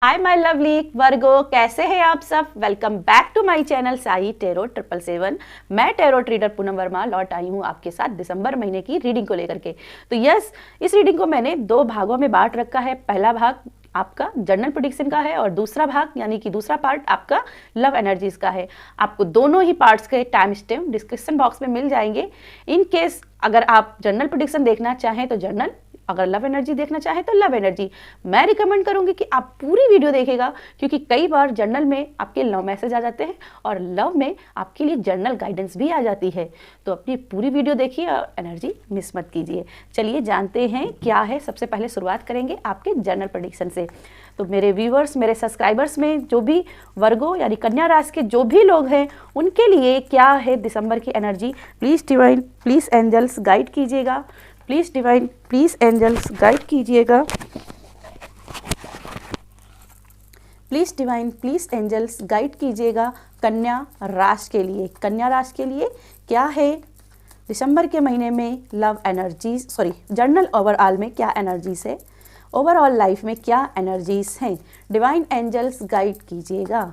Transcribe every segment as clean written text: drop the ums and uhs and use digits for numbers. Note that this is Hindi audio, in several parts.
हाय माय लवली वर्गो, कैसे हैं आप सब। Welcome back to my channel Sai tarot 777। मैं टेरो ट्रीडर पूनम वर्मा लौट आई हूं आपके साथ दिसंबर महीने की रीडिंग को लेकर के। तो यस, इस रीडिंग को मैंने दो भागों में बांट रखा है। पहला भाग आपका जनरल प्रेडिक्शन का है और दूसरा भाग यानी कि दूसरा पार्ट आपका लव एनर्जीज का है। आपको दोनों ही पार्ट्स के टाइम स्टैम्प डिस्क्रिप्शन बॉक्स में मिल जाएंगे। इन केस अगर आप जनरल प्रेडिक्शन देखना चाहें तो जनरल, अगर लव एनर्जी देखना चाहे तो लव एनर्जी। मैं रिकमेंड करूंगी कि आप पूरी वीडियो देखिएगा, क्योंकि कई बार जर्नल में आपके लव मैसेज आ जाते हैं और लव में आपके लिए जर्नल गाइडेंस भी आ जाती है। तो अपनी पूरी वीडियो देखिए और एनर्जी मिस मत कीजिए। चलिए जानते हैं क्या है। सबसे पहले शुरुआत करेंगे आपके जर्नल प्रेडिक्शन से। तो मेरे व्यूवर्स, मेरे सब्सक्राइबर्स में जो भी वर्गो यानी कन्या राशि के जो भी लोग हैं, उनके लिए क्या है दिसंबर की energy. Please divine, please angels guide कीजिएगा। Please divine, please angels guide कीजिएगा। Please divine, please angels guide कीजिएगा कन्या राशि के लिए। कन्या राशि के लिए क्या है दिसंबर के महीने में love energies, sorry journal overall में क्या एनर्जीज है, ओवरऑल लाइफ में क्या एनर्जीज हैं। डिवाइन एंजल्स गाइड कीजिएगा।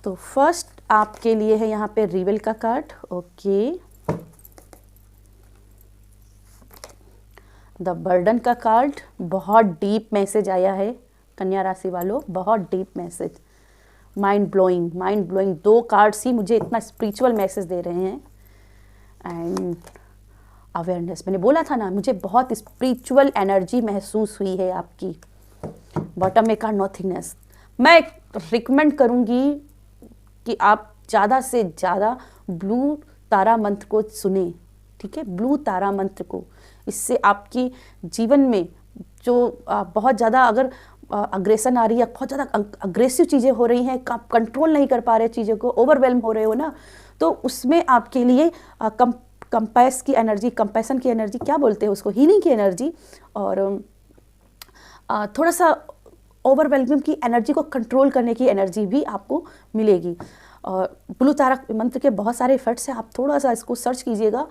तो फर्स्ट आपके लिए है यहाँ पे रिवेल का कार्ड। ओके, द बर्डन का कार्ड। बहुत डीप मैसेज आया है कन्या राशि वालों, बहुत deep message. Mind blowing, mind blowing. दो कार्ड्स ही मुझे इतना स्पिरिचुअल मैसेज दे रहे हैं। एंड अवेयरनेस, मैंने बोला था ना, मुझे बहुत स्पिरिचुअल एनर्जी महसूस हुई है आपकी। बॉटम में कार्ड नॉथिंगनेस। मैं रिकमेंड करूँगी कि आप ज़्यादा से ज़्यादा ब्लू तारा मंत्र को सुने। ठीक है, ब्लू तारा मंत्र को। इससे आपकी जीवन में जो बहुत ज़्यादा अगर अग्रेशन आ रही है, बहुत ज़्यादा अग्रेसिव चीज़ें हो रही हैं, आप कंट्रोल नहीं कर पा रहे चीज़ों को, ओवरवेल्म हो रहे हो ना, तो उसमें आपके लिए कंपैस की एनर्जी, कंपैसन की एनर्जी, क्या बोलते हैं उसको, हीलिंग की एनर्जी और थोड़ा सा ओवरवेलमिंग की एनर्जी को कंट्रोल करने की एनर्जी भी आपको मिलेगी। और ब्लू तारा मंत्र के बहुत सारे इफेक्ट्स हैं, आप थोड़ा सा इसको सर्च कीजिएगा,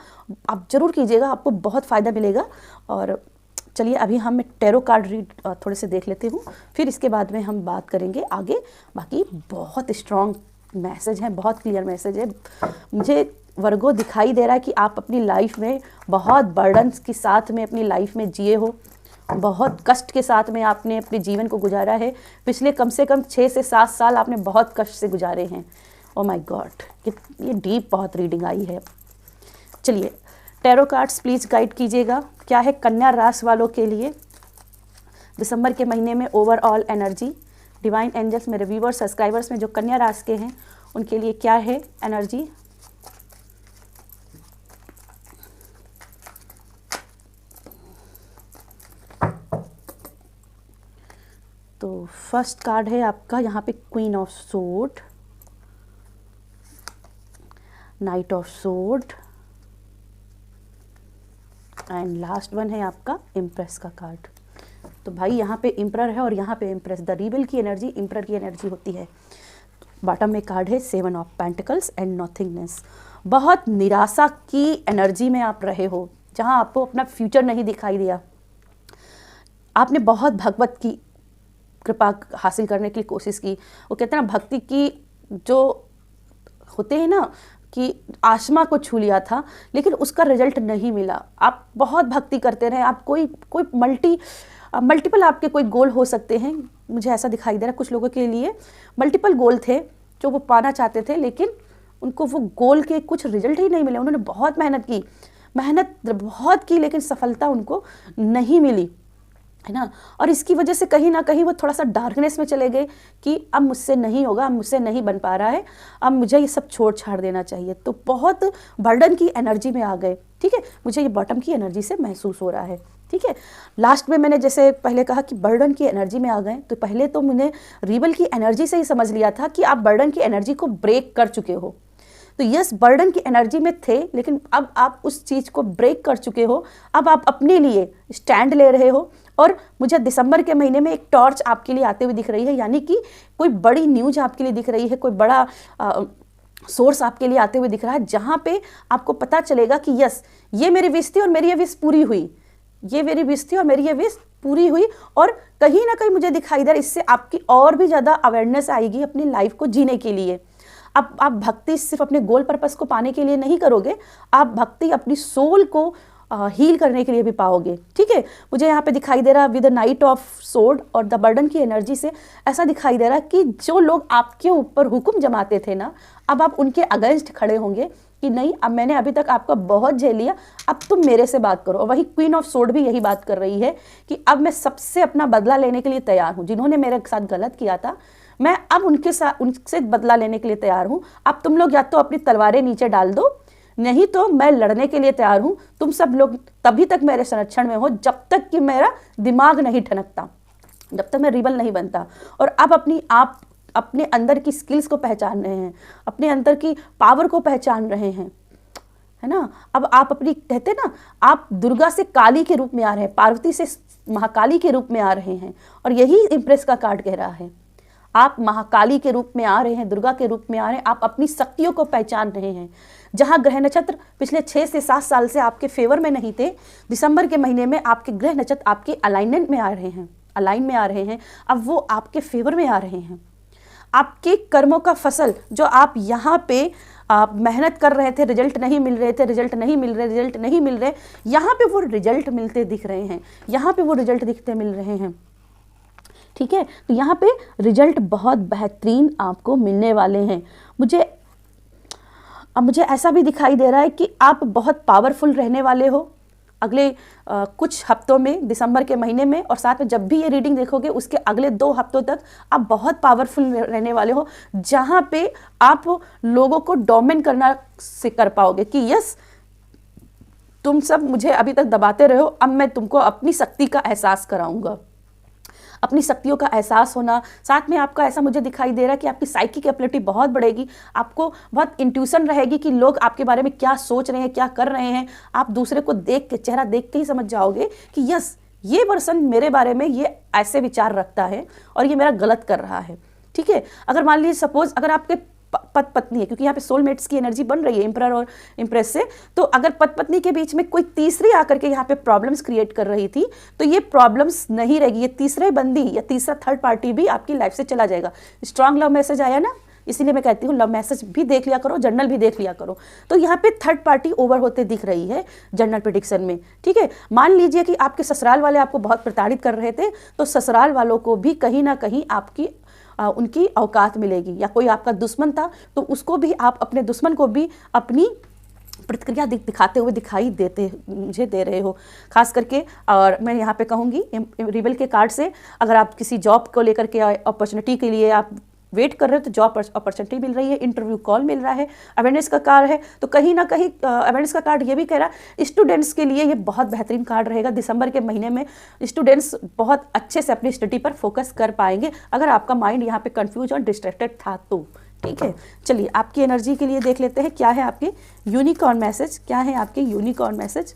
आप ज़रूर कीजिएगा, आपको बहुत फ़ायदा मिलेगा। और चलिए अभी हम टैरो कार्ड रीड थोड़े से देख लेते हूँ, फिर इसके बाद में हम बात करेंगे आगे। बाकी बहुत स्ट्रॉन्ग मैसेज है, बहुत क्लियर मैसेज है। मुझे वर्गो दिखाई दे रहा है कि आप अपनी लाइफ में बहुत बर्डन्स के साथ में अपनी लाइफ में जिए हो, बहुत कष्ट के साथ में आपने अपने जीवन को गुजारा है। पिछले कम से कम 6 से 7 साल आपने बहुत कष्ट से गुजारे हैं। ओह माय गॉड, ये डीप बहुत रीडिंग आई है। चलिए टैरो कार्ड्स प्लीज़ गाइड कीजिएगा, क्या है कन्या राशि वालों के लिए दिसंबर के महीने में ओवरऑल एनर्जी। डिवाइन एंजल्स, मेरे व्यूवर्स सब्सक्राइबर्स में जो कन्या राशि के हैं उनके लिए क्या है एनर्जी। तो फर्स्ट कार्ड है आपका यहाँ पे queen of sword, night of sword and last one है आपका इम्प्रेस का कार्ड। तो भाई यहाँ पे इम्प्रर है और यहाँ पे इम्प्रेस। द रिबेल की एनर्जी इम्प्रर की एनर्जी होती है। बॉटम में कार्ड है 7 ऑफ पेंटिकल्स एंड नॉथिंगनेस। बहुत निराशा की एनर्जी में आप रहे हो, जहाँ आपको अपना फ्यूचर नहीं दिखाई दिया। आपने बहुत भगवत की कृपा हासिल करने की कोशिश की। वो कहते हैं ना, भक्ति की जो होते हैं ना कि आत्मा को छू लिया था, लेकिन उसका रिजल्ट नहीं मिला। आप बहुत भक्ति करते रहे, आप कोई मल्टीपल आपके कोई गोल हो सकते हैं, मुझे ऐसा दिखाई दे रहा है। कुछ लोगों के लिए मल्टीपल गोल थे जो वो पाना चाहते थे, लेकिन उनको वो गोल के कुछ रिजल्ट ही नहीं मिले। उन्होंने बहुत मेहनत बहुत की, लेकिन सफलता उनको नहीं मिली, है ना। और इसकी वजह से कहीं ना कहीं वो थोड़ा सा डार्कनेस में चले गए कि अब मुझसे नहीं होगा, अब मुझसे नहीं बन पा रहा है, अब मुझे ये सब छोड़ छाड़ देना चाहिए। तो बहुत बर्डन की एनर्जी में आ गए। ठीक है, मुझे ये बॉटम की एनर्जी से महसूस हो रहा है। ठीक है, लास्ट में मैंने जैसे पहले कहा कि बर्डन की एनर्जी में आ गए, तो पहले तो मैंने रिबल की एनर्जी से ही समझ लिया था कि आप बर्डन की एनर्जी को ब्रेक कर चुके हो। तो यस, बर्डन की एनर्जी में थे, लेकिन अब आप उस चीज़ को ब्रेक कर चुके हो। अब आप अपने लिए स्टैंड ले रहे हो। और मुझे दिसंबर के महीने में एक टॉर्च आपके लिए आते हुए दिख रही है, यानी कि कोई बड़ी न्यूज आपके लिए दिख रही है, कोई बड़ा सोर्स आपके लिए आते हुए दिख रहा है, जहाँ पे आपको पता चलेगा कि यस, ये मेरी विश थी और मेरी ये विश पूरी हुई, ये मेरी विश थी और मेरी ये विश पूरी हुई। और कहीं ना कहीं मुझे दिखाई दे रहा है इससे आपकी और भी ज़्यादा अवेयरनेस आएगी अपनी लाइफ को जीने के लिए। अब आप भक्ति सिर्फ अपने गोल पर्पस को पाने के लिए नहीं करोगे, आप भक्ति अपनी सोल को हील करने के लिए भी पाओगे। ठीक है, मुझे यहाँ पे दिखाई दे रहा with the night of sword और द बर्डन की एनर्जी से ऐसा दिखाई दे रहा कि जो लोग आपके ऊपर हुक्म जमाते थे ना, अब आप उनके अगेंस्ट खड़े होंगे कि नहीं, अब मैंने अभी तक आपका बहुत झेल लिया, अब तुम मेरे से बात करो। और वही क्वीन ऑफ सोर्ड भी यही बात कर रही है कि अब मैं सबसे अपना बदला लेने के लिए तैयार हूँ। जिन्होंने मेरे साथ गलत किया था, मैं अब उनसे बदला लेने के लिए तैयार हूँ। अब तुम लोग या तो अपनी तलवारें नीचे डाल दो, नहीं तो मैं लड़ने के लिए तैयार हूँ। तुम सब लोग तभी तक मेरे संरक्षण में हो जब तक कि मेरा दिमाग नहीं ठनकता, जब तक मैं रिबल नहीं बनता। और अब आप अपने अंदर की स्किल्स को पहचान रहे हैं, अपने अंदर की पावर को पहचान रहे हैं, है ना। अब आप अपनी, कहते हैं ना, आप दुर्गा से काली के रूप में आ रहे हैं, पार्वती से महाकाली के रूप में आ रहे हैं। और यही इम्प्रेस का कार्ड कह रहा है, आप महाकाली के रूप में आ रहे हैं, दुर्गा के रूप में आ रहे हैं, आप अपनी शक्तियों को पहचान रहे हैं। जहां ग्रह नक्षत्र पिछले 6 से 7 साल से आपके फेवर में नहीं थे, दिसंबर के महीने में आपके ग्रह नक्षत्र आपके अलाइनमेंट में आ रहे हैं, अलाइन में आ रहे हैं, अब वो आपके फेवर में आ रहे हैं। आपके कर्मों का फसल जो आप यहाँ पे आप मेहनत कर रहे थे, रिजल्ट नहीं मिल रहे थे, रिजल्ट नहीं मिल रहे, यहाँ पे वो रिजल्ट मिलते दिख रहे हैं, यहाँ पे वो रिजल्ट दिखते मिल रहे हैं। ठीक है, तो यहाँ पे रिजल्ट बहुत बेहतरीन आपको मिलने वाले हैं। मुझे ऐसा भी दिखाई दे रहा है कि आप बहुत पावरफुल रहने वाले हो अगले कुछ हफ्तों में, दिसंबर के महीने में। और साथ में जब भी ये रीडिंग देखोगे उसके अगले 2 हफ्तों तक आप बहुत पावरफुल रहने वाले हो, जहाँ पे आप लोगों को डोमिनेट करना से कर पाओगे कि यस, तुम सब मुझे अभी तक दबाते रहे हो, अब मैं तुमको अपनी शक्ति का एहसास कराऊंगा। अपनी शक्तियों का एहसास होना, साथ में आपका ऐसा मुझे दिखाई दे रहा है कि आपकी साइकिक एबिलिटी बहुत बढ़ेगी, आपको बहुत इंट्यूशन रहेगी कि लोग आपके बारे में क्या सोच रहे हैं, क्या कर रहे हैं। आप दूसरे को देख के, चेहरा देख के ही समझ जाओगे कि यस, ये पर्सन मेरे बारे में ये ऐसे विचार रखता है और ये मेरा गलत कर रहा है। ठीक है, अगर मान लीजिए सपोज अगर आपके पति पत्नी है, क्योंकि यहाँ पे सोलमेट्स की एनर्जी बन रही है एम्परर और इम्प्रेस से, तो अगर पति पत्नी के बीच में कोई तीसरी आकर के यहाँ पे प्रॉब्लम्स क्रिएट कर रही थी, तो ये प्रॉब्लम्स नहीं रहेगी। ये तीसरे बंदी या तीसरा थर्ड पार्टी भी आपकी लाइफ से चला जाएगा। स्ट्रांग लव मैसेज आया ना, इसीलिए मैं कहती हूँ लव मैसेज भी देख लिया करो, जर्नल भी देख लिया करो। तो यहाँ पे थर्ड पार्टी ओवर होते दिख रही है जर्नल प्रेडिक्शन में। ठीक है, मान लीजिए कि आपके ससुराल वाले आपको बहुत प्रताड़ित कर रहे थे, तो ससुराल वालों को भी कहीं ना कहीं आपकी उनकी औकात मिलेगी। या कोई आपका दुश्मन था तो उसको भी आप अपने दुश्मन को भी अपनी प्रतिक्रिया दिखाते हुए दिखाई मुझे दे रहे हो, खास करके। और मैं यहाँ पे कहूँगी रिबल के कार्ड से, अगर आप किसी जॉब को लेकर के अपॉर्चुनिटी के लिए आप वेट कर रहे हो तो जॉब अपॉर्चुनिटी मिल रही है, इंटरव्यू कॉल मिल रहा है, अवेयरनेस का कार्ड है। तो कहीं ना कहीं अवेयरनेस का कार्ड ये भी कह रहा है स्टूडेंट्स के लिए ये बहुत बेहतरीन कार्ड रहेगा। दिसंबर के महीने में स्टूडेंट्स बहुत अच्छे से अपनी स्टडी पर फोकस कर पाएंगे, अगर आपका माइंड यहाँ पे कंफ्यूज और डिस्ट्रैक्टेड था तो। ठीक है, चलिए आपकी एनर्जी के लिए देख लेते हैं क्या है आपके यूनिकॉर्न मैसेज, क्या है आपके यूनिकॉर्न मैसेज।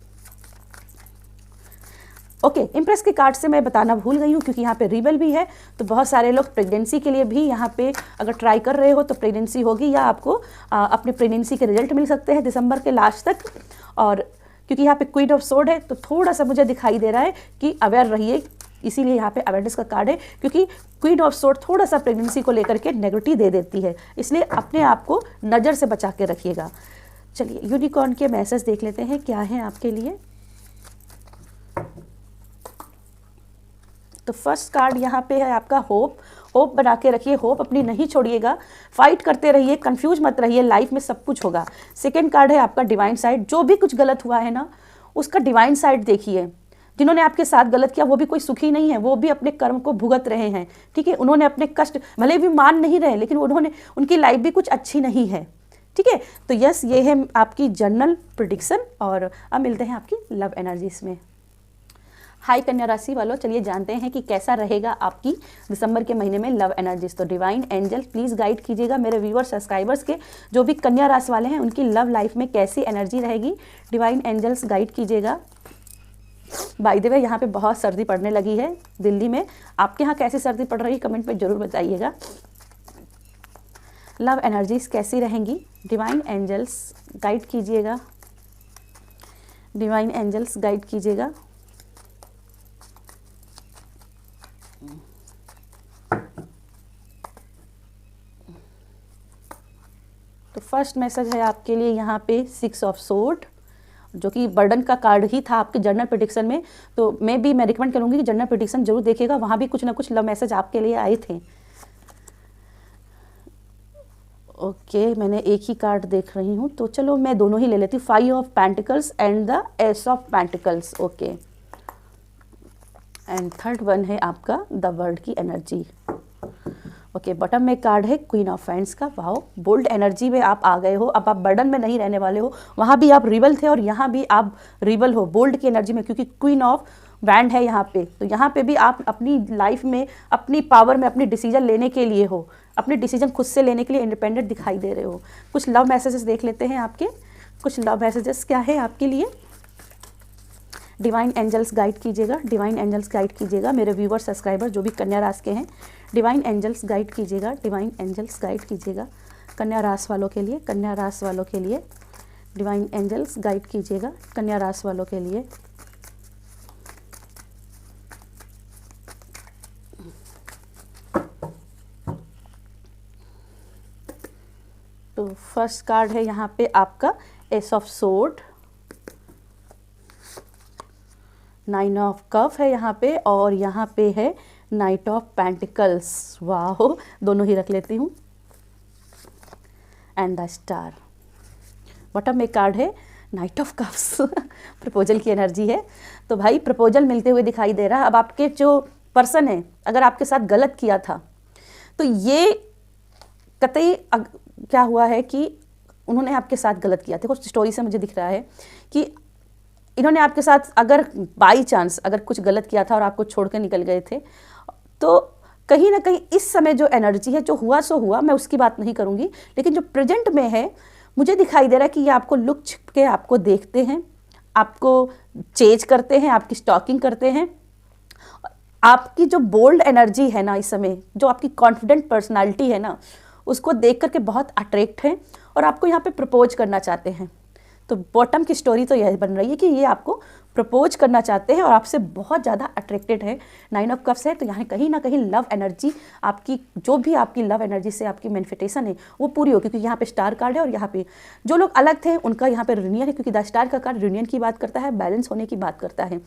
ओके, इम्प्रेस के कार्ड से मैं बताना भूल गई हूँ, क्योंकि यहाँ पे रिबल भी है, तो बहुत सारे लोग प्रेगनेंसी के लिए भी यहाँ पे अगर ट्राई कर रहे हो तो प्रेगनेंसी होगी, या आपको अपने प्रेगनेंसी के रिजल्ट मिल सकते हैं दिसंबर के लास्ट तक। और क्योंकि यहाँ पे क्वीन ऑफ सोर्ड है, तो थोड़ा सा मुझे दिखाई दे रहा है कि अवेयर रहिए, इसीलिए यहाँ पे अवेयरनेस का कार्ड है, क्योंकि क्वीन ऑफ सोर्ड थोड़ा सा प्रेगनेंसी को लेकर के नेगेटिव दे देती है, इसलिए अपने आप को नज़र से बचा के रखिएगा। चलिए यूनिकॉर्न के मैसेज देख लेते हैं क्या है आपके लिए। तो फर्स्ट कार्ड यहाँ पे है आपका होप। होप बना के रखिए, होप अपनी नहीं छोड़िएगा, फाइट करते रहिए, कंफ्यूज मत रहिए, लाइफ में सब कुछ होगा। सेकंड कार्ड है आपका डिवाइन साइड। जो भी कुछ गलत हुआ है ना, उसका डिवाइन साइड देखिए। जिन्होंने आपके साथ गलत किया वो भी कोई सुखी नहीं है, वो भी अपने कर्म को भुगत रहे हैं। ठीक है, उन्होंने अपने कष्ट भले भी मान नहीं रहे, लेकिन उनकी लाइफ भी कुछ अच्छी नहीं है। ठीक है, तो यस, ये है आपकी जनरल प्रेडिक्शन। और अब मिलते हैं आपकी लव एनर्जीज में। हाई कन्या राशि वालों, चलिए जानते हैं कि कैसा रहेगा आपकी दिसंबर के महीने में लव एनर्जीज। तो डिवाइन एंजल प्लीज़ गाइड कीजिएगा मेरे व्यूअर्स सब्सक्राइबर्स के, जो भी कन्या राशि वाले हैं उनकी लव लाइफ में कैसी एनर्जी रहेगी। डिवाइन एंजल्स गाइड कीजिएगा। बाय द वे, यहाँ पे बहुत सर्दी पड़ने लगी है दिल्ली में, आपके यहाँ कैसी सर्दी पड़ रही है कमेंट में ज़रूर बताइएगा। लव एनर्जीज कैसी रहेंगी, डिवाइन एंजल्स गाइड कीजिएगा, डिवाइन एंजल्स गाइड कीजिएगा। तो फर्स्ट मैसेज है आपके लिए यहाँ पे 6 ऑफ सोर्ड, जो कि बर्डन का कार्ड ही था आपके जर्नल प्रेडिक्शन में। तो मैं रिकमेंड करूँगी कि जर्नल प्रेडिक्शन जरूर देखिएगा, वहाँ भी कुछ ना कुछ लव मैसेज आपके लिए आए थे। ओके, मैंने एक ही कार्ड देख रही हूँ, तो चलो मैं दोनों ही ले लेती हूँ, 5 of pentacles and the S of pentacles. Okay, and third one है आपका द वर्ल्ड की एनर्जी। ओके, बॉटम में कार्ड है क्वीन ऑफ हैंड्स का। वाओ, बोल्ड एनर्जी में आप आ गए हो, अब आप बर्डन में नहीं रहने वाले हो। वहाँ भी आप रिबल थे और यहाँ भी आप रिबल हो बोल्ड की एनर्जी में, क्योंकि क्वीन ऑफ वैंड है यहाँ पे। तो यहाँ पे भी आप अपनी लाइफ में अपनी पावर में अपनी डिसीजन लेने के लिए हो, अपने डिसीजन खुद से लेने के लिए इंडिपेंडेंट दिखाई दे रहे हो। कुछ लव मैसेजेस देख लेते हैं आपके, कुछ लव मैसेजेस क्या है आपके लिए। डिवाइन एंजल्स गाइड कीजिएगा, डिवाइन एंजल्स गाइड कीजिएगा मेरे व्यूवर सब्सक्राइबर जो भी कन्या राशि के हैं। डिवाइन एंजल्स गाइड कीजिएगा, डिवाइन एंजल्स गाइड कीजिएगा कन्या राशि वालों के लिए, कन्या राशि वालों के लिए। डिवाइन एंजल्स गाइड कीजिएगा कन्या राशि वालों के लिए। तो फर्स्ट कार्ड है यहाँ पे आपका S of sword, 9 of cough है यहाँ पे, और यहाँ पे है नाइट ऑफ पेंटिकल्स। वाह, दोनों ही रख लेती हूँ, एंड द स्टार। बॉटम में कार्ड है नाइट ऑफ कप्स, प्रपोजल की एनर्जी है। तो भाई प्रपोजल मिलते हुए दिखाई दे रहा है। अब आपके जो पर्सन है अगर आपके साथ गलत किया था, तो ये कतई क्या हुआ है कि उन्होंने आपके साथ गलत किया था। कुछ स्टोरी से मुझे दिख रहा है कि इन्होंने आपके साथ अगर बाई चांस अगर कुछ गलत किया था और आपको छोड़ कर निकल गए थे, तो कहीं ना कहीं इस समय जो एनर्जी है, जो हुआ सो हुआ, मैं उसकी बात नहीं करूँगी, लेकिन जो प्रेजेंट में है मुझे दिखाई दे रहा है कि ये आपको लुक छिप के आपको देखते हैं, आपको चेज करते हैं, आपकी स्टॉकिंग करते हैं। आपकी जो बोल्ड एनर्जी है ना इस समय, जो आपकी कॉन्फिडेंट पर्सनालिटी है ना, उसको देख करके बहुत अट्रैक्ट हैं और आपको यहाँ पे प्रपोज करना चाहते हैं। तो बॉटम की स्टोरी तो यह बन रही है कि ये आपको प्रपोज करना चाहते हैं और आपसे बहुत ज़्यादा अट्रैक्टेड है। 9 ऑफ कप्स है, तो यहाँ कहीं ना कहीं लव एनर्जी आपकी, जो भी आपकी लव एनर्जी से आपकी मैनिफेस्टेशन है वो पूरी हो, क्योंकि यहाँ पे स्टार कार्ड है और यहाँ पे जो लोग अलग थे उनका यहाँ पे यूनियन है, क्योंकि द स्टार का कार्ड यूनियन की बात करता है, बैलेंस होने की बात करता है।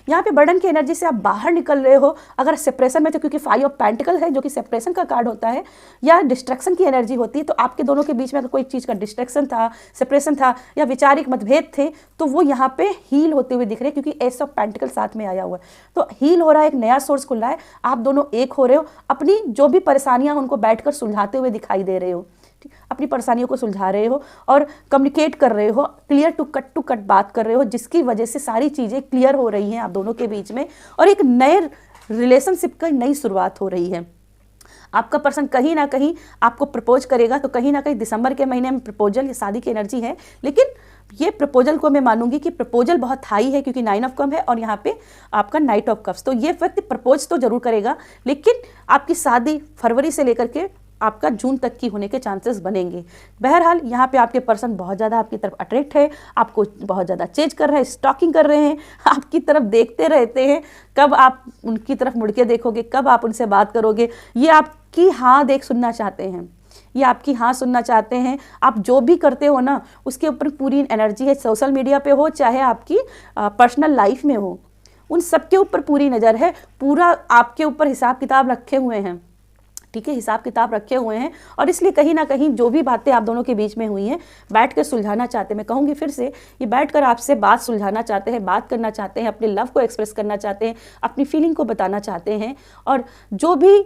यहाँ पे बर्डन की एनर्जी से आप बाहर निकल रहे हो। अगर सेपरेशन में थे, क्योंकि 5 ऑफ पेंटिकल है जो कि सेपरेशन का कार्ड होता है या डिस्ट्रैक्शन की एनर्जी होती है, तो आपके दोनों के बीच में अगर कोई चीज़ का डिस्ट्रैक्शन था, सेपरेशन था या वैचारिक मतभेद थे, तो वो यहाँ पे हील होते हुए दिख रहे हैं, क्योंकि एस ऑफ पेंटिकल साथ में आया हुआ है। तो हील हो रहा है, एक नया सोर्स खुल रहा है, आप दोनों एक हो रहे हो, अपनी जो भी परेशानियां उनको बैठकर सुलझाते हुए दिखाई दे रहे हो। अपनी परेशानियों को सुलझा रहे हो और कम्युनिकेट कर रहे हो, क्लियर टू कट बात कर रहे हो, जिसकी वजह से सारी चीज़ें क्लियर हो रही हैं आप दोनों के बीच में और एक नए रिलेशनशिप की नई शुरुआत हो रही है। आपका पर्सन कहीं ना कहीं आपको प्रपोज करेगा, तो कहीं ना कहीं दिसंबर के महीने में प्रपोजल या शादी की एनर्जी है, लेकिन ये प्रपोजल को मैं मानूंगी कि प्रपोजल बहुत हाई है, क्योंकि 9 ऑफ कप है और यहाँ पे आपका नाइट ऑफ कप्स। तो ये व्यक्ति प्रपोज तो जरूर करेगा, लेकिन आपकी शादी फरवरी से लेकर के आपका जून तक की होने के चांसेस बनेंगे। बहरहाल यहाँ पे आपके पर्सन बहुत ज़्यादा आपकी तरफ अट्रैक्ट है, आपको बहुत ज़्यादा चेंज कर रहे हैं, स्टॉकिंग कर रहे हैं, आपकी तरफ देखते रहते हैं। कब आप उनकी तरफ मुड़ के देखोगे, कब आप उनसे बात करोगे, ये आपकी हाँ देख सुनना चाहते हैं, ये आपकी हाँ सुनना चाहते हैं। आप जो भी करते हो ना, उसके ऊपर पूरी एनर्जी है, सोशल मीडिया पे हो चाहे आपकी पर्सनल लाइफ में हो, उन सब के ऊपर पूरी नज़र है, पूरा आपके ऊपर हिसाब किताब रखे हुए हैं। ठीक है, हिसाब किताब रखे हुए हैं और इसलिए कहीं ना कहीं जो भी बातें आप दोनों के बीच में हुई हैं बैठ कर सुलझाना चाहते हैं। मैं कहूँगी फिर से, ये बैठ कर आपसे बात सुलझाना चाहते हैं, बात करना चाहते हैं, अपने लव को एक्सप्रेस करना चाहते हैं, अपनी फीलिंग को बताना चाहते हैं और जो भी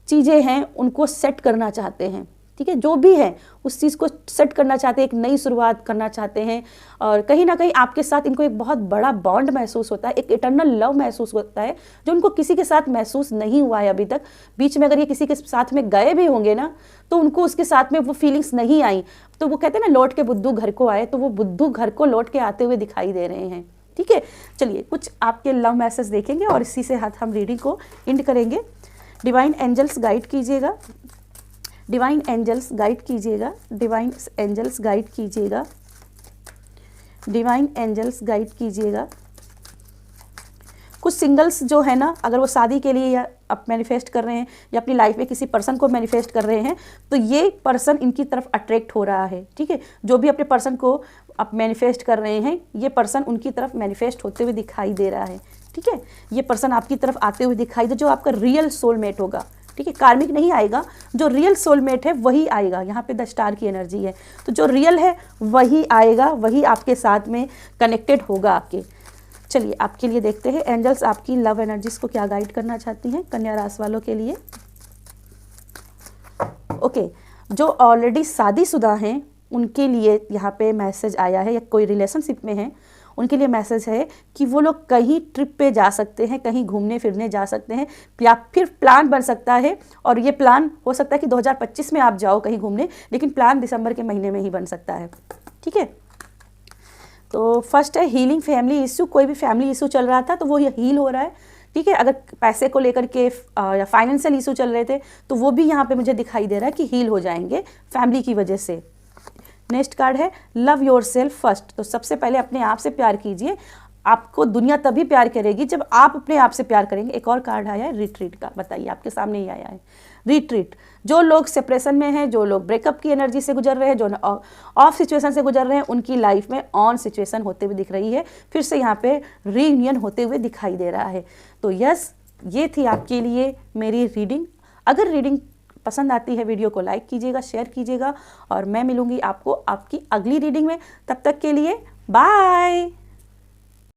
चीज़ें हैं उनको सेट करना चाहते हैं। ठीक है, जो भी है उस चीज़ को सेट करना चाहते हैं, एक नई शुरुआत करना चाहते हैं और कहीं ना कहीं आपके साथ इनको एक बहुत बड़ा बॉन्ड महसूस होता है, एक इटर्नल लव महसूस होता है जो उनको किसी के साथ महसूस नहीं हुआ है अभी तक। बीच में अगर ये किसी के साथ में गए भी होंगे ना, तो उनको उसके साथ में वो फीलिंग्स नहीं आई। तो वो कहते हैं ना, लौट के बुद्धू घर को आए, तो वो बुद्धू घर को लौट के आते हुए दिखाई दे रहे हैं। ठीक है, चलिए कुछ आपके लव मैसेज देखेंगे और इसी से हम रीडिंग को एंड करेंगे। डिवाइन एंजल्स गाइड कीजिएगा, डिवाइन एंजल्स गाइड कीजिएगा, डिवाइन एंजल्स गाइड कीजिएगा, डिवाइन एंजल्स गाइड कीजिएगा। कुछ सिंगल्स जो है ना, अगर वो शादी के लिए या आप मैनिफेस्ट कर रहे हैं या अपनी लाइफ में किसी पर्सन को मैनिफेस्ट कर रहे हैं, तो ये पर्सन इनकी तरफ अट्रैक्ट हो रहा है, ठीक है। जो भी अपने पर्सन को आप मैनिफेस्ट कर रहे हैं, ये पर्सन उनकी तरफ मैनिफेस्ट होते हुए दिखाई दे रहा है, ठीक है। ये पर्सन आपकी तरफ आते हुए दिखाई दे, जो आपका रियल सोलमेट होगा, ठीक है। कार्मिक नहीं आएगा, जो रियल सोलमेट है वही आएगा। यहाँ पे द स्टार की एनर्जी है, तो जो रियल है वही आएगा, वही आपके साथ में कनेक्टेड होगा आपके। चलिए आपके लिए देखते हैं एंजल्स आपकी लव एनर्जीज को क्या गाइड करना चाहती हैं कन्या राशि वालों के लिए। ओके, जो ऑलरेडी शादीशुदा हैं उनके लिए यहाँ पे मैसेज आया है, या कोई रिलेशनशिप में है उनके लिए मैसेज है कि वो लोग कहीं ट्रिप पे जा सकते हैं, कहीं घूमने फिरने जा सकते हैं, या फिर प्लान बन सकता है। और ये प्लान हो सकता है कि 2025 में आप जाओ कहीं घूमने, लेकिन प्लान दिसंबर के महीने में ही बन सकता है, ठीक है। तो फर्स्ट है हीलिंग फैमिली इशू। कोई भी फैमिली इशू चल रहा था तो वो ये हील हो रहा है, ठीक है। अगर पैसे को लेकर के या फाइनेंशियल इशू चल रहे थे तो वो भी यहाँ पे मुझे दिखाई दे रहा है कि हील हो जाएंगे फैमिली की वजह से। नेक्स्ट कार्ड है लव योर सेल्फ फर्स्ट। तो सबसे पहले अपने आप से प्यार कीजिए, आपको दुनिया तभी प्यार करेगी जब आप अपने आप से प्यार करेंगे। एक और कार्ड आया है रिट्रीट का, बताइए आपके सामने ही आया है रिट्रीट। जो लोग सेपरेशन में हैं, जो लोग ब्रेकअप की एनर्जी से गुजर रहे हैं, जो ऑफ सिचुएशन से गुजर रहे हैं, उनकी लाइफ में ऑन सिचुएशन होते हुए दिख रही है, फिर से यहाँ पे रीयूनियन होते हुए दिखाई दे रहा है। तो यस, ये थी आपके लिए मेरी रीडिंग। अगर रीडिंग पसंद आती है वीडियो को लाइक कीजिएगा, शेयर कीजिएगा, और मैं मिलूंगी आपको आपकी अगली रीडिंग में। तब तक के लिए बाय।